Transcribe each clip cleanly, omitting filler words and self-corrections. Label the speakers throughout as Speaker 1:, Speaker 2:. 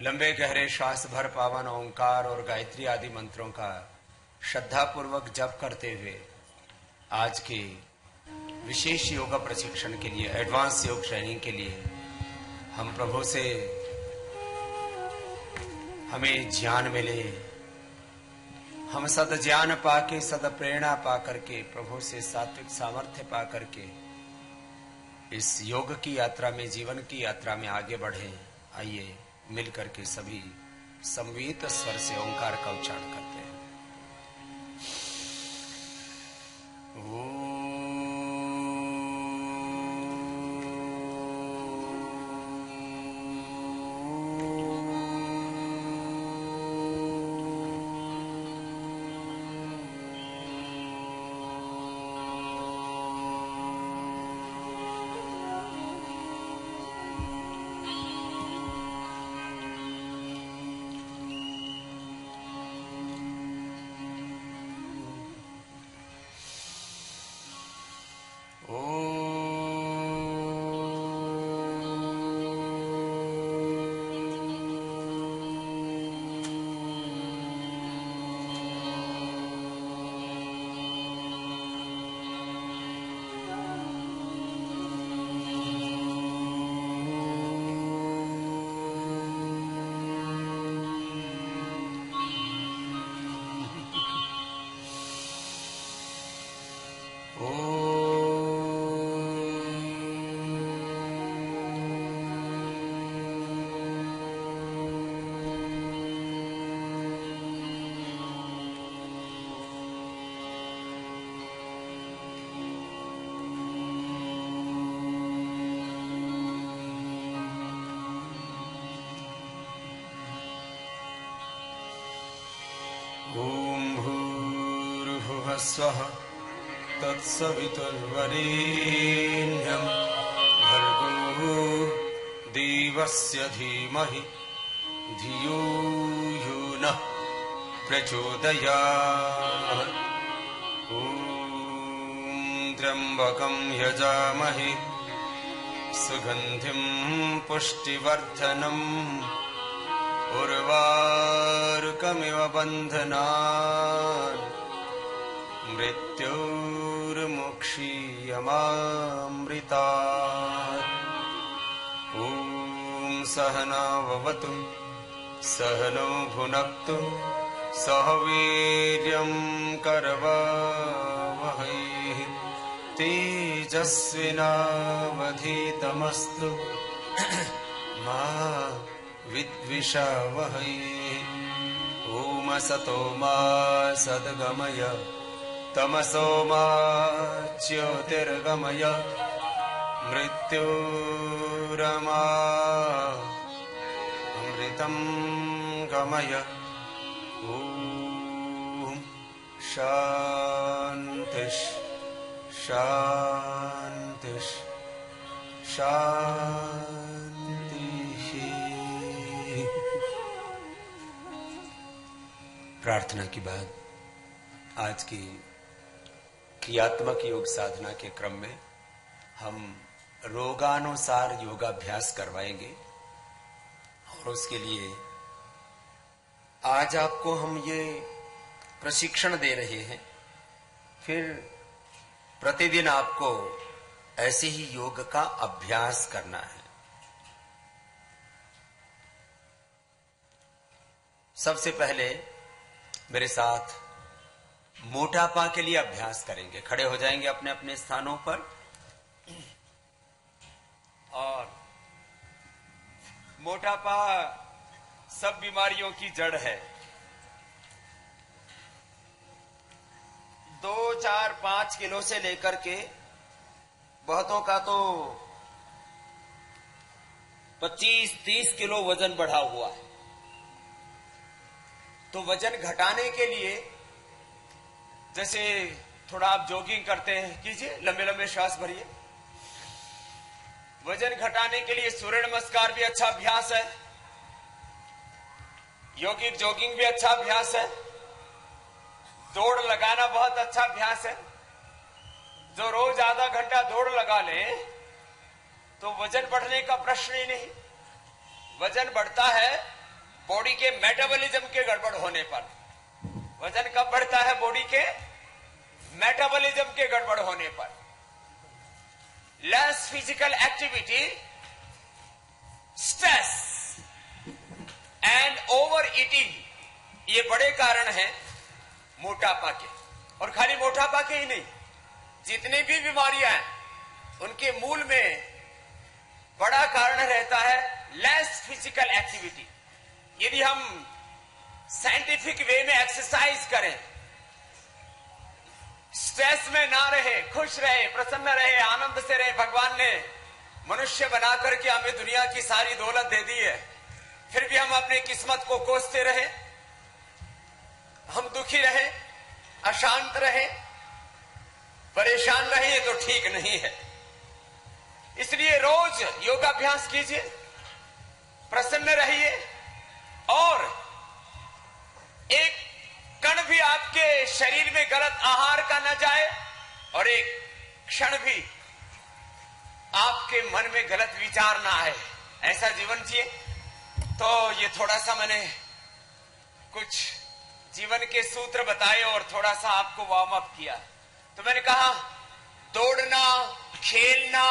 Speaker 1: लंबे गहरे श्वास भर पावन ओंकार और गायत्री आदि मंत्रों का श्रद्धापूर्वक जप करते हुए आज के विशेष योगा प्रशिक्षण के लिए, एडवांस योग ट्रेनिंग के लिए हम प्रभु से हमें ज्ञान मिले, हम सद ज्ञान पाके, सद प्रेरणा पा करके, प्रभु से सात्विक सामर्थ्य पा करके इस योग की यात्रा में, जीवन की यात्रा में आगे बढ़े। आइए मिलकर के सभी संवीत स्वर से ओंकार का उच्चारण करते हैं। ओ स्वः तत्सवितुर्वरेण्यं भर्गो देवस्य धीमहि धियो यो नः प्रचोदयात्। ॐ त्र्यम्बकं यजामहे सुगन्धिं पुष्टिवर्धनम् उर्वारुकमिव बन्धनान् मृत्योर्मुक्षीयमामृतात्। ॐ सहना भवतु सहनौ भुनक्तु सह वीर्यं करवावहै तेजस्विनावधीतमस्तु मा विद्विषावहै। ॐ असतो मा सद्गमय तमसो मा ज्योतिर्गमय मृत्योरमा अमृतं गमय। ॐ शान्तिः शान्तिः शान्तिः। प्रार्थना के बाद आज की क्रियात्मक योग साधना के क्रम में हम रोगानुसार योगाभ्यास करवाएंगे और उसके लिए आज आपको हम ये प्रशिक्षण दे रहे हैं। फिर प्रतिदिन आपको ऐसे ही योग का अभ्यास करना है। सबसे पहले मेरे साथ मोटापा के लिए अभ्यास करेंगे। खड़े हो जाएंगे अपने अपने स्थानों पर और मोटापा सब बीमारियों की जड़ है। 2, 4, 5 किलो से लेकर के बहुतों का तो 25-30 किलो वजन बढ़ा हुआ है। तो वजन घटाने के लिए जैसे थोड़ा आप जॉगिंग करते हैं, कीजिए, लंबे लंबे श्वास भरिए। वजन घटाने के लिए सूर्य नमस्कार भी अच्छा अभ्यास है, यौगिक जॉगिंग भी अच्छा अभ्यास है, दौड़ लगाना बहुत अच्छा अभ्यास है। जो रोज आधा घंटा दौड़ लगा ले तो वजन बढ़ने का प्रश्न ही नहीं। वजन बढ़ता है बॉडी के मेटाबॉलिज्म के गड़बड़ होने पर। वजन कब बढ़ता है? बॉडी के मेटाबॉलिज्म के गड़बड़ होने पर। Less physical activity, stress and over eating, ये बड़े कारण हैं मोटापा के। और खाली मोटापा के ही नहीं, जितनी भी बीमारियां हैं उनके मूल में बड़ा कारण रहता है लेस फिजिकल एक्टिविटी। यदि हम साइंटिफिक वे में एक्सरसाइज करें, स्ट्रेस में ना रहे, खुश रहे, प्रसन्न रहे, आनंद से रहे। भगवान ने मनुष्य बना करके हमें दुनिया की सारी दौलत दे दी है, फिर भी हम अपनी किस्मत को कोसते रहे, हम दुखी रहे, अशांत रहे, परेशान रहे, ये तो ठीक नहीं है। इसलिए रोज योगाभ्यास कीजिए, प्रसन्न रहिए, और एक कण भी आपके शरीर में गलत आहार का न जाए, और एक क्षण भी आपके मन में गलत विचार ना आए, ऐसा जीवन जिए। तो ये थोड़ा सा मैंने कुछ जीवन के सूत्र बताए और थोड़ा सा आपको वार्म अप किया। तो मैंने कहा दौड़ना, खेलना,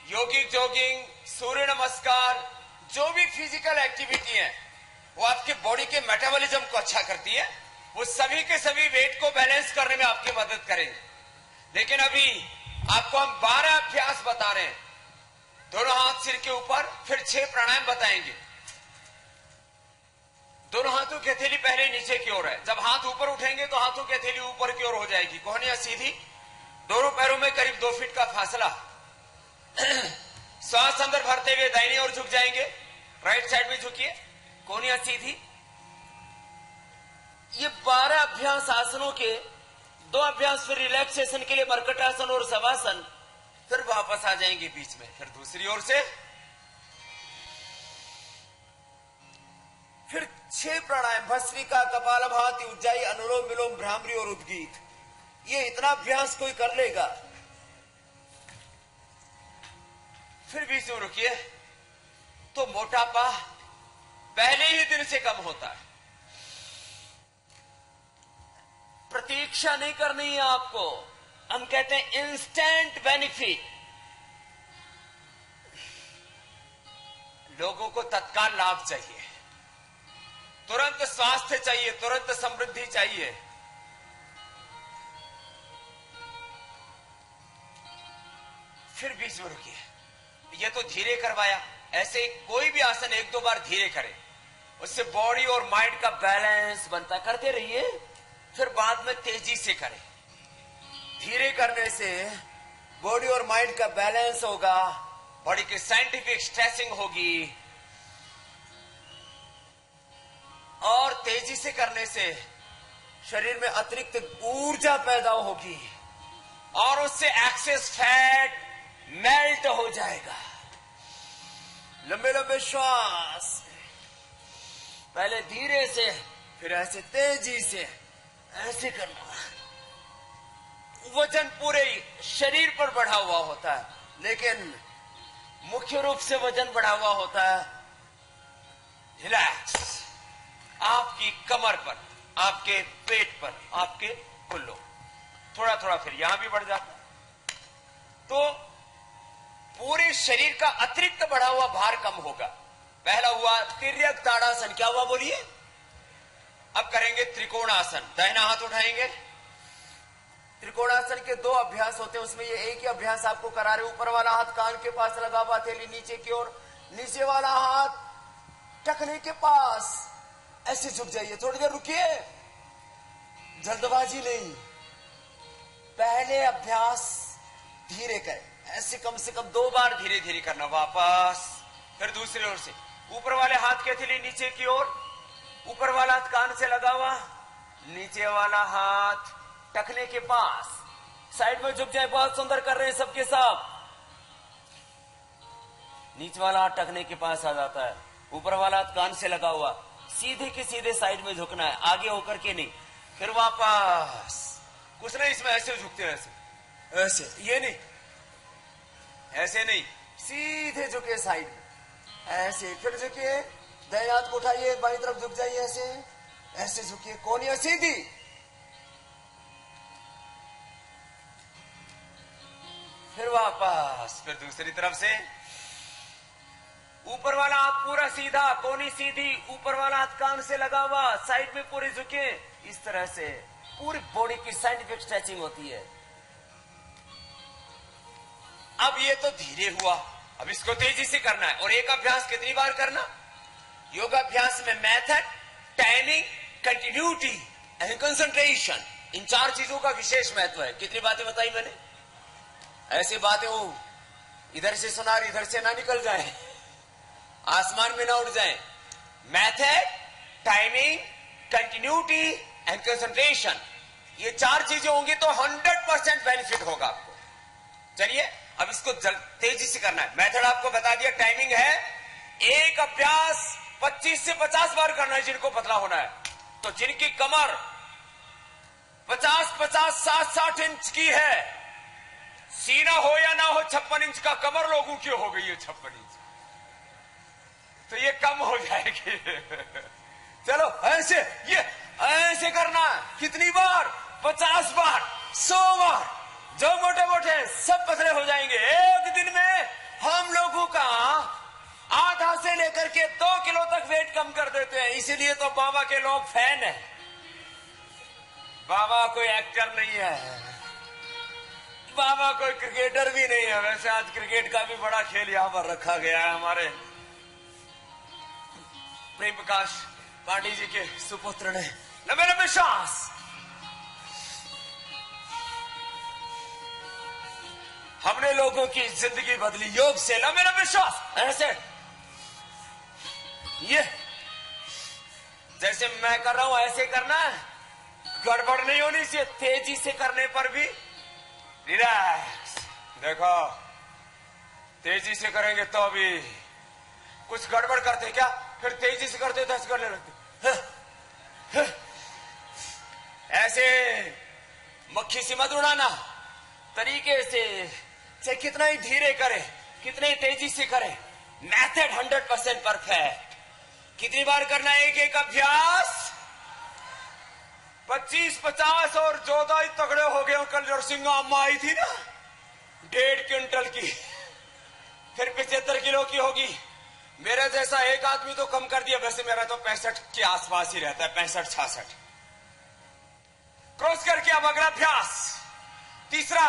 Speaker 1: योगिक जॉगिंग, सूर्य नमस्कार, जो भी फिजिकल एक्टिविटी है वो आपके बॉडी के मेटाबॉलिज्म को अच्छा करती है, वो सभी के सभी वेट को बैलेंस करने में आपकी मदद करेंगे। लेकिन अभी आपको हम 12 अभ्यास बता रहे हैं, दोनों हाथ सिर के ऊपर, फिर 6 प्राणायाम बताएंगे। दोनों हाथों की हथेली पहले नीचे की ओर है, जब हाथ ऊपर उठेंगे तो हाथों की हथेली ऊपर की ओर हो जाएगी, कोहनियां सीधी, दोनों पैरों में करीब 2 फीट का फासला। श्वास अंदर भरते हुए दाहिनी ओर झुक जाएंगे, राइट साइड में झुकिए, कोहनियां सीधी। ये 12 अभ्यास आसनों के 2 अभ्यास फिर रिलैक्सेशन के लिए मर्कटासन और शवासन, फिर वापस आ जाएंगे बीच में, फिर दूसरी ओर से, फिर 6 प्राणायाम, भस्त्रिका, कपालभाति, उज्जाई, अनुलोम विलोम, भ्रामरी और उद्गीत। ये इतना अभ्यास कोई कर लेगा, फिर बीच में रुकिए तो मोटापा पहले ही दिन से कम होता है। प्रतीक्षा नहीं करनी है आपको, हम कहते हैं इंस्टेंट बेनिफिट। लोगों को तत्काल लाभ चाहिए, तुरंत स्वास्थ्य चाहिए, तुरंत समृद्धि चाहिए। फिर बीच में रुकिए, ये तो धीरे करवाया, ऐसे कोई भी आसन 1-2 बार धीरे करें, उससे बॉडी और माइंड का बैलेंस बनता, करते रहिए, फिर बाद में तेजी से करें। धीरे करने से बॉडी और माइंड का बैलेंस होगा, बॉडी की साइंटिफिक स्ट्रेचिंग होगी, और तेजी से करने से शरीर में अतिरिक्त ऊर्जा पैदा होगी, और उससे एक्सेस फैट मेल्ट हो जाएगा। लंबे लंबे श्वास, पहले धीरे से, फिर ऐसे तेजी से, ऐसे करना। वजन पूरे शरीर पर बढ़ा हुआ होता है, लेकिन मुख्य रूप से वजन बढ़ा हुआ होता है रिलैक्स, आपकी कमर पर, आपके पेट पर, आपके कुल्लों, थोड़ा थोड़ा फिर यहां भी बढ़ जाता है, तो पूरे शरीर का अतिरिक्त बढ़ा हुआ भार कम होगा। पहला हुआ तिर्यक ताड़ासन, क्या हुआ बोलिए? अब करेंगे त्रिकोणासन, दाहिना हाथ उठाएंगे। त्रिकोणासन के 2 अभ्यास होते हैं, उसमें ये एक ही अभ्यास आपको करा रहे। ऊपर वाला हाथ कान के पास लगा हुआ, हथेली नीचे की ओर, नीचे वाला हाथ टखने के पास, ऐसे झुक जाइए। थोड़ी देर रुकिए, जल्दबाजी नहीं, पहले अभ्यास धीरे करें, ऐसे कम से कम 2 बार धीरे धीरे करना। वापस, फिर दूसरी ओर से, ऊपर वाले हाथ की हथेली नीचे की ओर, ऊपर वाला हाथ कान से लगा हुआ, नीचे वाला हाथ टखने के पास, साइड में झुक जाए। बहुत सुंदर कर रहे हैं सबके सब। नीचे वाला हाथ टखने के पास आ जाता है, ऊपर वाला हाथ कान से लगा हुआ, सीधे के सीधे साइड में झुकना है, आगे होकर के नहीं। फिर वापस, कुछ नहीं, इसमें ऐसे झुकते हैं, ऐसे ऐसे, ये नहीं, ऐसे नहीं, सीधे झुके साइड में, ऐसे, फिर झुके, दाएं हाथ को उठाइए, बाईं तरफ झुक जाइए, ऐसे ऐसे झुकिए, कोहनियां सीधी। फिर वापस, फिर दूसरी तरफ से ऊपर वाला हाथ पूरा सीधा, कोहनी सीधी, ऊपर वाला हाथ कान से लगा हुआ, साइड में पूरी झुके। इस तरह से पूरी बॉडी की साइंटिफिक स्ट्रेचिंग होती है। अब ये तो धीरे हुआ, अब इसको तेजी से करना है। और एक अभ्यास कितनी बार करना? योगाभ्यास में method, timing, continuity and concentration, इन 4 चीजों का विशेष महत्व है। कितनी बातें बताई मैंने? ऐसी बातें हो इधर से सुनार इधर से ना निकल जाए, आसमान में ना उड़ जाए। Method, timing, continuity and concentration, ये 4 चीजें होंगी तो 100% बेनिफिट होगा आपको। चलिए अब इसको तेजी से करना है। मेथड आपको बता दिया, टाइमिंग है, एक अभ्यास 25 से 50 बार करना है जिनको पतला होना है। तो जिनकी कमर 50-50, 60-60 इंच की है, सीना हो या ना हो 56 इंच का, कमर लोगों की हो गई है 56 इंच, तो ये कम हो जाएगी। चलो ऐसे, ये ऐसे करना है। कितनी बार? 50 बार, 100 बार। जो मोटे मोटे सब पतले हो जाएंगे। एक दिन में हम लोगों का आधा से लेकर के 2 किलो तक वेट कम कर देते हैं। इसीलिए तो बाबा के लोग फैन है। बाबा कोई एक्टर नहीं है, बाबा कोई क्रिकेटर भी नहीं है। वैसे आज क्रिकेट का भी बड़ा खेल यहां पर रखा गया है। हमारे प्रेम प्रकाश पांडे जी के सुपुत्र ने, न मेरा विश्वास, हमने लोगों की जिंदगी बदली योग से, न मेरा विश्वास। ऐसे ये जैसे मैं कर रहा हूं ऐसे करना है, गड़बड़ नहीं होनी चाहिए। तेजी से करने पर भी रिलैक्स। देखो तेजी से करेंगे तो भी कुछ गड़बड़ करते क्या, फिर तेजी से करते तो ऐसे करने लगते। ऐसे मक्खी सी मत उड़ाना, तरीके से, चाहे कितना ही धीरे करे, कितने ही तेजी से करे, मेथड 100% परफेक्ट। कितनी बार करना है एक एक अभ्यास? 25-50 और 14 ही तगड़े हो गए। कल नरसिंगा अम्मा आई थी ना, 1.5 क्विंटल की, फिर 75 किलो की होगी। मेरे जैसा एक आदमी तो कम कर दिया। वैसे मेरा तो 65 के आसपास ही रहता है, 65-66। क्रॉस करके अब अगला अभ्यास, तीसरा।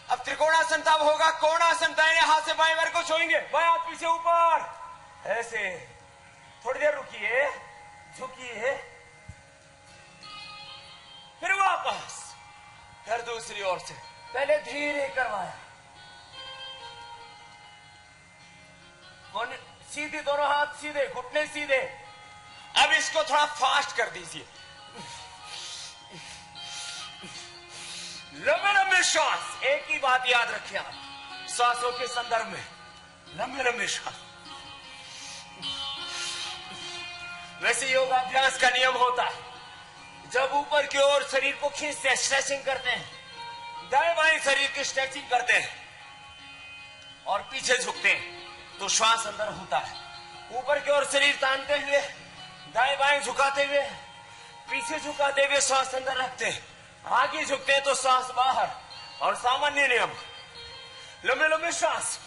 Speaker 1: अब त्रिकोणासन तब होगा, कोणासन दाहिने हाथ से बाएं पैर को छुएंगे, बाएं हाथ पीछे ऊपर, ऐसे। थोड़ी देर रुकिए, झुकिए, फिर वापस, फिर दूसरी ओर से। पहले धीरे करवाया, सीधे, दोनों हाथ सीधे, घुटने सीधे। अब इसको थोड़ा फास्ट कर दीजिए। लंबे लंबे श्वास। एक ही बात याद रखिए आप श्वासों के संदर्भ में, लंबे लंबे श्वास। वैसे योगाभ्यास का नियम होता है, जब ऊपर की ओर शरीर को खींचते हैं, स्ट्रेचिंग करते हैं, दाएं बाएं शरीर की स्ट्रेचिंग करते हैं और पीछे झुकते हैं, तो श्वास अंदर होता है। ऊपर की ओर शरीर तानते हुए, दाएं बाएं झुकाते हुए, पीछे झुकाते हुए श्वास अंदर रखते हैं, आगे झुकते हैं तो श्वास बाहर। और सामान्य नियम, लंबे लंबे श्वास।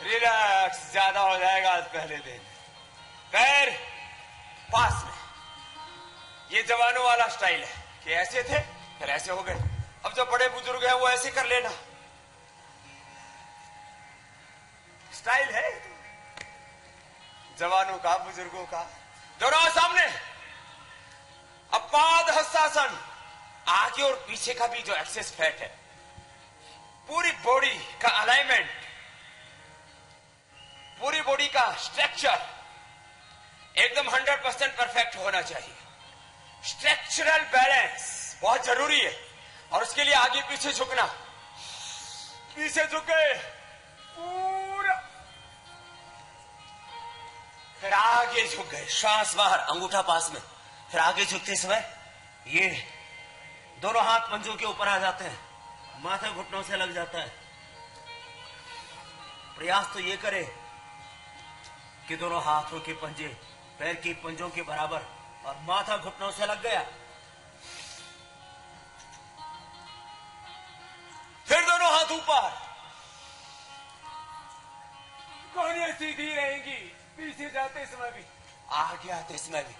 Speaker 1: रिलैक्स। ज्यादा हो जाएगा आज पहले दिन। पैर पास में, ये जवानों वाला स्टाइल है कि ऐसे थे फिर ऐसे हो गए। अब जो बड़े बुजुर्ग हैं वो ऐसे कर लेना, स्टाइल है जवानों का, बुजुर्गों का। दोनों सामने। अब पाद हस्तासन, आगे और पीछे का भी जो एक्सेस फैट है, पूरी बॉडी का अलाइनमेंट, पूरी बॉडी का स्ट्रक्चर एकदम 100% परफेक्ट होना चाहिए। स्ट्रक्चरल बैलेंस बहुत जरूरी है। और उसके लिए आगे पीछे झुकना, पीछे झुके पूरा, फिर आगे झुक गए, श्वास बाहर, अंगूठा पास में। फिर आगे झुकते समय ये दोनों हाथ पंजों के ऊपर आ जाते हैं,
Speaker 2: माथा घुटनों से लग जाता है। प्रयास तो ये करे कि दोनों हाथों के पंजे पैर के पंजों के बराबर, और माथा घुटनों से लग गया। फिर दोनों हाथ ऊपर,
Speaker 1: कोहनियां सीधी रहेंगी पीछे जाते समय भी, आगे आते समय भी।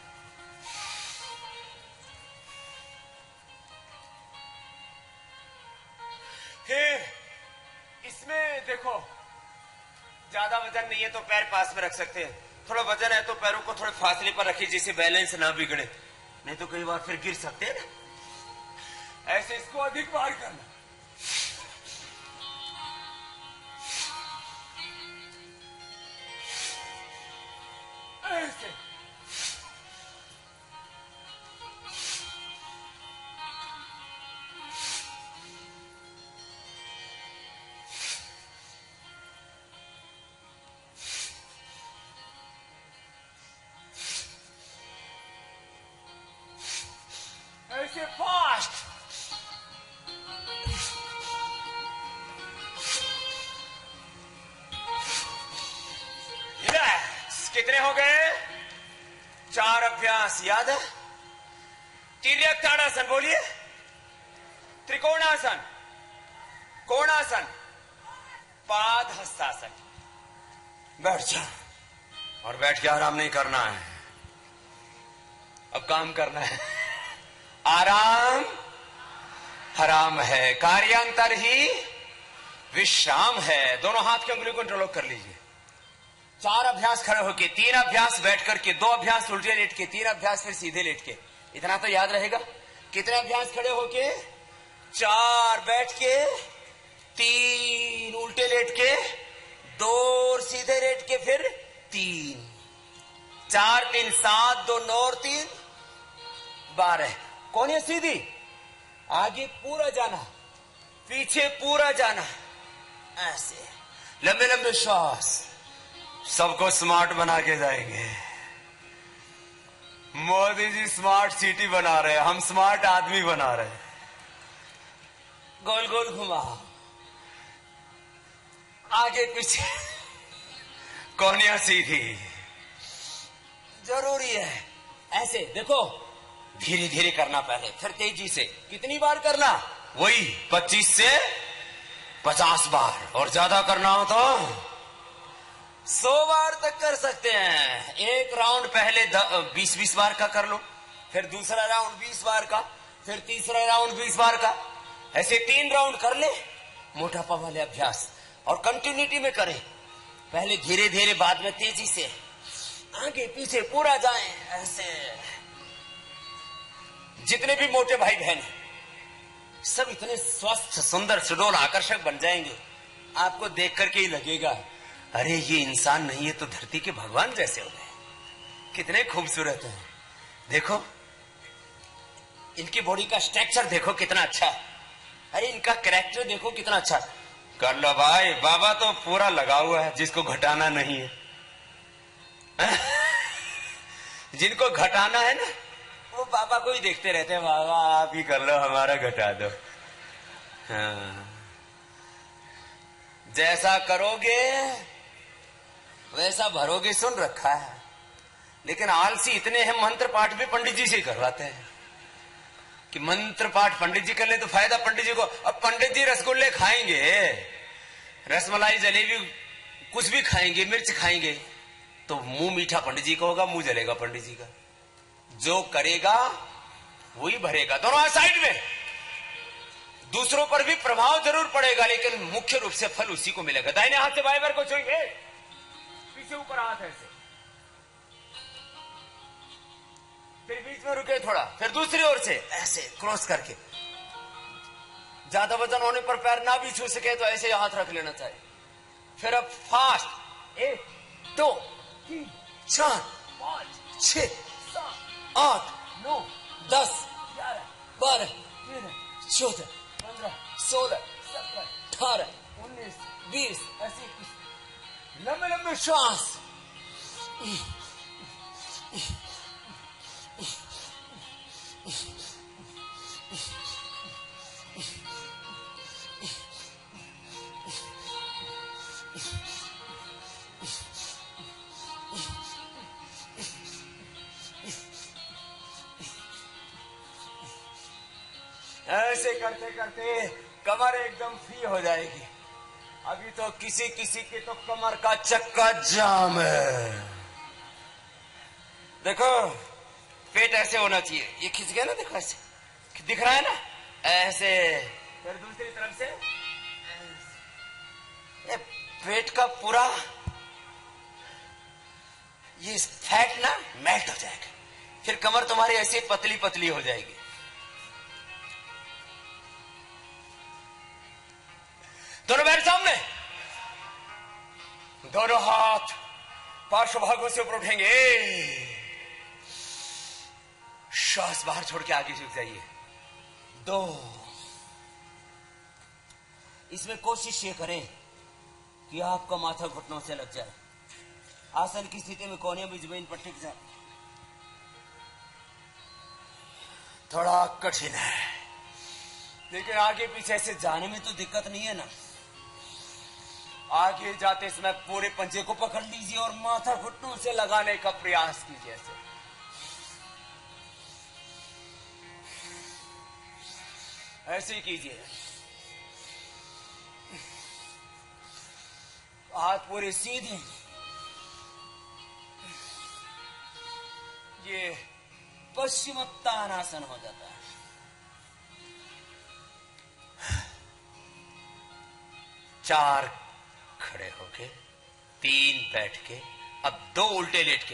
Speaker 1: फिर इसमें देखो, ज्यादा वजन नहीं है तो पैर पास में रख सकते हैं, थोड़ा वजन है तो पैरों को थोड़े फासले पर रखिए जिससे बैलेंस ना बिगड़े, नहीं तो कई बार फिर गिर सकते हैं ना। ऐसे इसको अधिक बार करना। ऐसे ऐसे फास्ट। रिलैक्स। कितने हो गए? 4 अभ्यास याद है? तिर्यक ताड़ासन बोलिए, त्रिकोणासन, कोणासन, पाद हस्तासन। बैठ जा, और बैठ के आराम नहीं करना है, अब काम करना है। आराम हराम है, कार्यांतर ही विश्राम है। दोनों हाथ की उंगली को इंटरलॉक कर लीजिए। 4 अभ्यास खड़े होके, 3 अभ्यास बैठ करके, 2 अभ्यास उल्टे लेट के, 3 अभ्यास फिर सीधे लेट के। इतना तो याद रहेगा। कितने अभ्यास खड़े होके? 4 बैठ के, 3 उल्टे लेट के, 2 सीधे लेट के, फिर 3। 4 3 7, 2 9 और 3 12। कौन है सीधी? आगे पूरा जाना, पीछे पूरा जाना, ऐसे लंबे लंबे श्वास। सबको स्मार्ट बना के जाएंगे। मोदी जी स्मार्ट सिटी बना रहे हैं, हम स्मार्ट आदमी बना रहे हैं। गोल गोल घुमा, आगे पीछे, कोहनियां सीधी। जरूरी है। ऐसे देखो, धीरे धीरे करना पहले, फिर तेजी से। कितनी बार करना? वही 25 से 50 बार, और ज्यादा करना हो तो 100 बार तक कर सकते हैं। एक राउंड पहले 20-20 बार का कर लो, फिर दूसरा राउंड 20 बार का, फिर तीसरा राउंड 20 बार का। ऐसे 3 राउंड कर ले मोटापा वाले अभ्यास, और कंटिन्यूटी में करें। पहले धीरे धीरे, बाद में तेजी से, आगे पीछे पूरा जाएं। ऐसे जितने भी मोटे भाई बहन हैं, सब इतने स्वस्थ, सुंदर, सुडौल, आकर्षक बन जाएंगे। आपको देख करके ही लगेगा, अरे ये इंसान नहीं है तो धरती के भगवान जैसे हो गए, कितने खूबसूरत हैं। देखो इनकी बॉडी का स्ट्रक्चर देखो कितना अच्छा है, अरे इनका कैरेक्टर देखो कितना अच्छा है। कर लो भाई, बाबा तो पूरा लगा हुआ है, जिसको घटाना नहीं है। जिनको घटाना है ना, वो बाबा को ही देखते रहते हैं, बाबा आप ही कर लो, हमारा घटा दो। हाँ। जैसा करोगे वैसा भरोगे, सुन रखा है। लेकिन आलसी इतने हैं, मंत्र पाठ भी पंडित जी से करवाते हैं कि मंत्र पाठ पंडित जी कर ले तो फायदा पंडित जी को। अब पंडित जी रसगुल्ले खाएंगे, रसमलाई, जलेबी, कुछ भी खाएंगे, मिर्च खाएंगे, तो मुंह मीठा पंडित जी का होगा, मुंह जलेगा पंडित जी का। जो करेगा वही भरेगा। दोनों साइड में, दूसरों पर भी प्रभाव जरूर पड़ेगा, लेकिन मुख्य रूप से फल उसी को मिलेगा। दाहिने हाथ से बाएं पैर को छुएंगे, पीछे ऊपर हाथ ऐसे, फिर बीच में रुके थोड़ा, फिर दूसरी ओर से ऐसे क्रॉस करके। ज्यादा वजन होने पर पैर ना भी छू सके तो ऐसे हाथ रख लेना चाहिए। फिर अब फास्ट, 1 2 3 4 5 6 7 8 9 10 11 12 13 14 15 16 17 18 19 20 ऐसे लंबे लंबे श्वास। ऐसे करते करते कमर एकदम फ्री हो जाएगी। अभी तो किसी किसी के तो कमर का चक्का जाम है। देखो पेट ऐसे होना चाहिए, ये खिंच गया ना, देखो ऐसे दिख रहा है ना, ऐसे। फिर दूसरी तरफ से ये पेट का पूरा ये फैट ना मेल्ट हो जाएगा, फिर कमर तुम्हारी ऐसे पतली पतली हो जाएगी। दोनों पैर सामने, दोनों हाथ पार्श्व भागों से ऊपर उठेंगे। श्वास बाहर छोड़ के आगे झुक जाइए। 2। इसमें कोशिश ये करें कि आपका माथा घुटनों से लग जाए। आसन की स्थिति में कोने में जमीन पर टिक जाए। थोड़ा कठिन है, लेकिन आगे पीछे से जाने में तो दिक्कत नहीं है ना। आगे जाते समय पूरे पंजे को पकड़ लीजिए और माथा घुटनों से लगाने का प्रयास कीजिए। ऐसे कीजिए। हाथ पूरे सीधे। ये पश्चिमोत्तानासन हो जाता है। 4 खड़े होके, 3 बैठ के, अब 2 उल्टे लेट के।